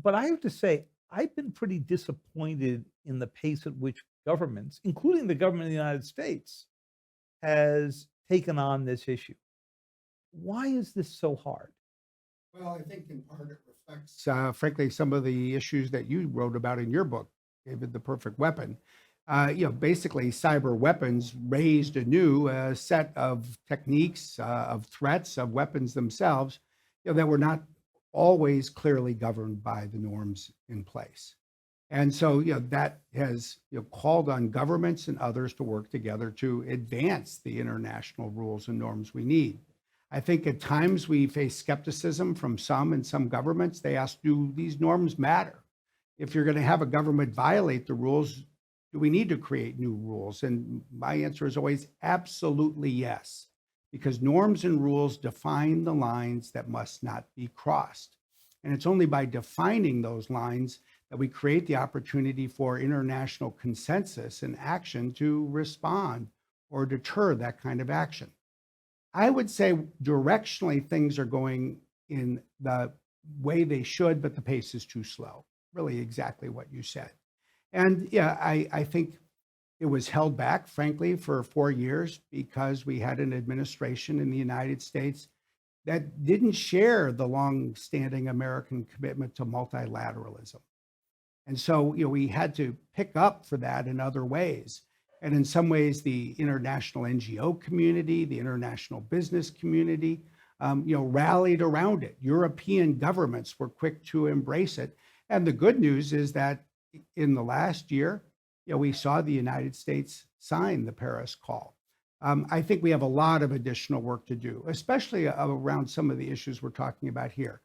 But I have to say, I've been pretty disappointed in the pace at which governments, including the government of the United States, has taken on this issue. Why is this so hard? Well, I think in part it reflects, frankly, some of the issues that you wrote about in your book, David, The Perfect Weapon. Basically, cyber weapons raised a new set of techniques, of threats, of weapons themselves. that we're not always clearly governed by the norms in place. And so, that has called on governments and others to work together to advance the international rules and norms we need. I think at times we face skepticism from some in some governments. They ask, do these norms matter? If you're going to have a government violate the rules, do we need to create new rules? And my answer is always absolutely yes, because norms and rules define the lines that must not be crossed. And it's only by defining those lines that we create the opportunity for international consensus and action to respond or deter that kind of action. I would say directionally things are going in the way they should, but the pace is too slow. Really exactly what you said. And yeah, I think it was held back, frankly, for 4 years because we had an administration in the United States that didn't share the long-standing American commitment to multilateralism. And so, we had to pick up for that in other ways. And in some ways, the international NGO community, the international business community, rallied around it. European governments were quick to embrace it. And the good news is that in the last year, we saw the United States sign the Paris Call. I think we have a lot of additional work to do, especially around some of the issues we're talking about here.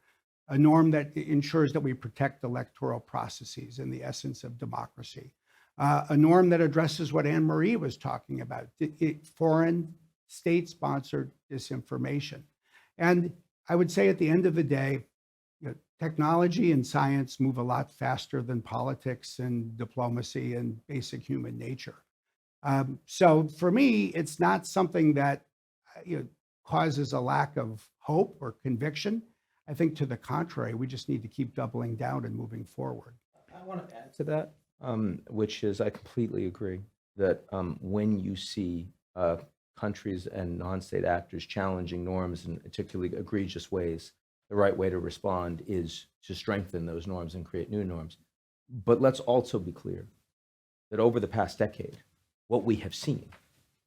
A norm that ensures that we protect electoral processes and the essence of democracy. A norm that addresses what Anne-Marie was talking about, foreign state-sponsored disinformation. And I would say at the end of the day, technology and science move a lot faster than politics and diplomacy and basic human nature. So for me, it's not something that causes a lack of hope or conviction. I think to the contrary, we just need to keep doubling down and moving forward. I want to add to that, which is I completely agree that when you see countries and non-state actors challenging norms in particularly egregious ways, the right way to respond is to strengthen those norms and create new norms. But let's also be clear that over the past decade, what we have seen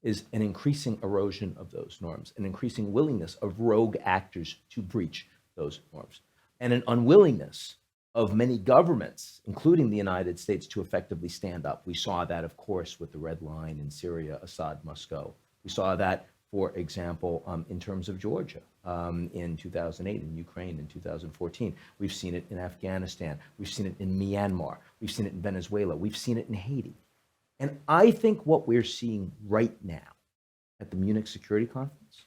is an increasing erosion of those norms, an increasing willingness of rogue actors to breach those norms, and an unwillingness of many governments, including the United States, to effectively stand up. We saw that, of course, with the Red Line in Syria, Assad must go. We saw that, for example, in terms of Georgia in 2008, in Ukraine in 2014. We've seen it in Afghanistan. We've seen it in Myanmar. We've seen it in Venezuela. We've seen it in Haiti. And I think what we're seeing right now at the Munich Security Conference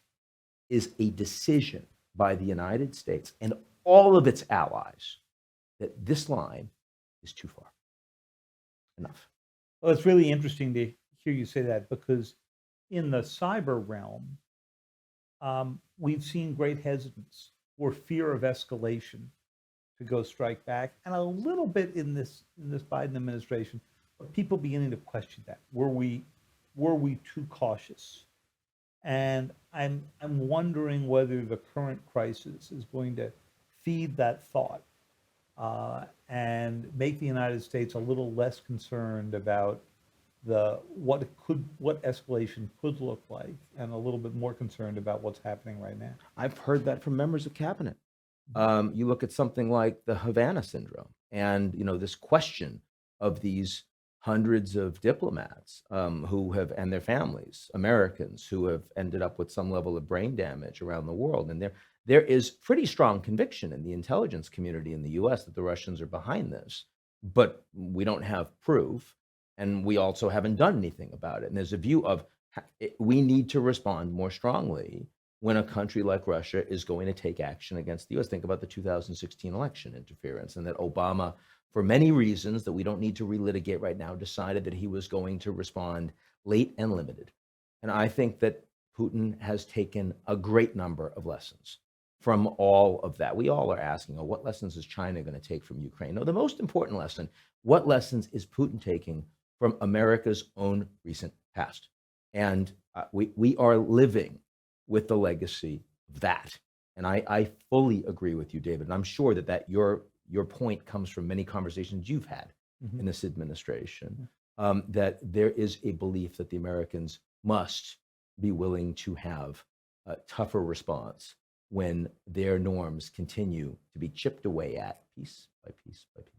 is a decision by the United States and all of its allies that this line is too far. Enough. Well, it's really interesting to hear you say that because in the cyber realm, we've seen great hesitance or fear of escalation to go strike back, and a little bit in this Biden administration, but people beginning to question that. Were we too cautious? And I'm wondering whether the current crisis is going to feed that thought and make the United States a little less concerned about what escalation could look like, and a little bit more concerned about what's happening right now. I've heard that from members of cabinet. You look at something like the Havana syndrome, and this question of these hundreds of diplomats who have, and their families, Americans who have ended up with some level of brain damage around the world. And there is pretty strong conviction in the intelligence community in the US that the Russians are behind this, but we don't have proof. And we also haven't done anything about it. And there's a view of we need to respond more strongly when a country like Russia is going to take action against the US. Think about the 2016 election interference, and that Obama, for many reasons that we don't need to relitigate right now, decided that he was going to respond late and limited. And I think that Putin has taken a great number of lessons from all of that. We all are asking, what lessons is China going to take from Ukraine? No, the most important lesson, what lessons is Putin taking from America's own recent past? And we are living with the legacy of that. And I fully agree with you, David. And I'm sure that your point comes from many conversations you've had in this administration, that there is a belief that the Americans must be willing to have a tougher response when their norms continue to be chipped away at piece by piece by piece.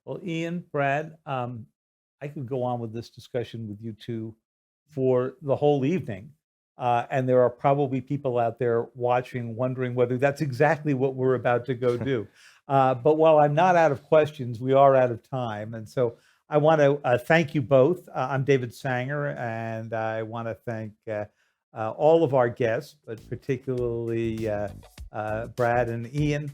Well, Ian, Brad, I could go on with this discussion with you two for the whole evening. And there are probably people out there watching, wondering whether that's exactly what we're about to go do. But while I'm not out of questions, we are out of time. And so I want to thank you both. I'm David Sanger, and I want to thank all of our guests, but particularly Brad and Ian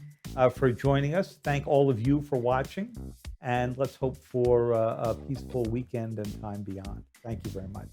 for joining us. Thank all of you for watching, and let's hope for a peaceful weekend and time beyond. Thank you very much.